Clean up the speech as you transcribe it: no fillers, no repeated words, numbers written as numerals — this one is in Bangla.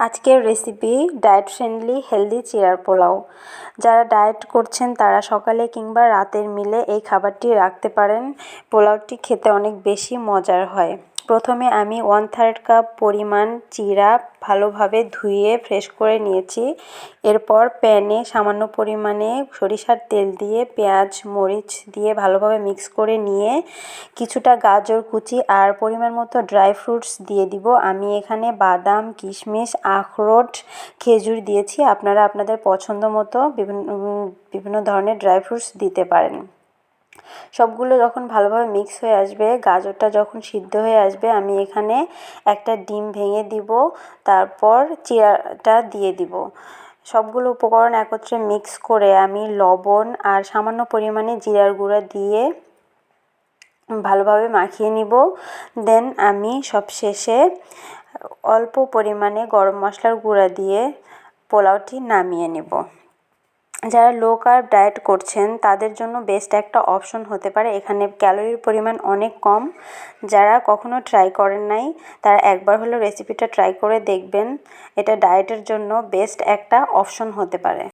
আজকের রেসিপি ডায়েট ফ্রেন্ডলি হেলদি চিড়ার পোলাও। যারা ডায়েট করছেন তারা সকালে কিংবা রাতের মিলে এই খাবারটি রাখতে পারেন। পোলাওটি খেতে অনেক বেশি মজার হয়। প্রথমে আমি 1/3 কাপ পরিমাণ চিড়া ভালোভাবে ধুয়ে ফ্রেশ করে নিয়েছি। এরপর প্যানে সামান্য পরিমাণে সরিষার তেল দিয়ে পেঁয়াজ মরিচ দিয়ে ভালোভাবে মিক্স করে নিয়ে কিছুটা গাজর কুচি আর পরিমাণ মতো ড্রাই ফ্রুটস দিয়ে দিব। আমি এখানে বাদাম, কিশমিশ, আখরোট, খেজুর দিয়েছি। আপনারা আপনাদের পছন্দ মতো বিভিন্ন ধরনের ড্রাই ফ্রুটস দিতে পারেন। সবগুলো যখন ভালোভাবে মিক্স হয়ে আসবে, গাজরটা যখন সিদ্ধ হয়ে আসবে, আমি এখানে একটা ডিম ভেঙে দিব, তারপর চিড়াটা দিয়ে দিব। সবগুলো উপকরণ একত্রে মিক্স করে আমি লবণ আর সামান্য পরিমাণে জিরার গুঁড়া দিয়ে ভালোভাবে মাখিয়ে নিব। দেন আমি সবশেষে অল্প পরিমাণে গরম মশলার গুঁড়া দিয়ে পোলাওটি নামিয়ে নেব। যারা লো কার্ব ডায়েট করছেন তাদের জন্য বেস্ট একটা অপশন হতে পারে। এখানে ক্যালোরির পরিমাণ অনেক কম। যারা কখনো ট্রাই করেন নাই তারা একবার হলেও রেসিপিটা ট্রাই করে দেখবেন। এটা ডায়েটের জন্য বেস্ট একটা অপশন হতে পারে।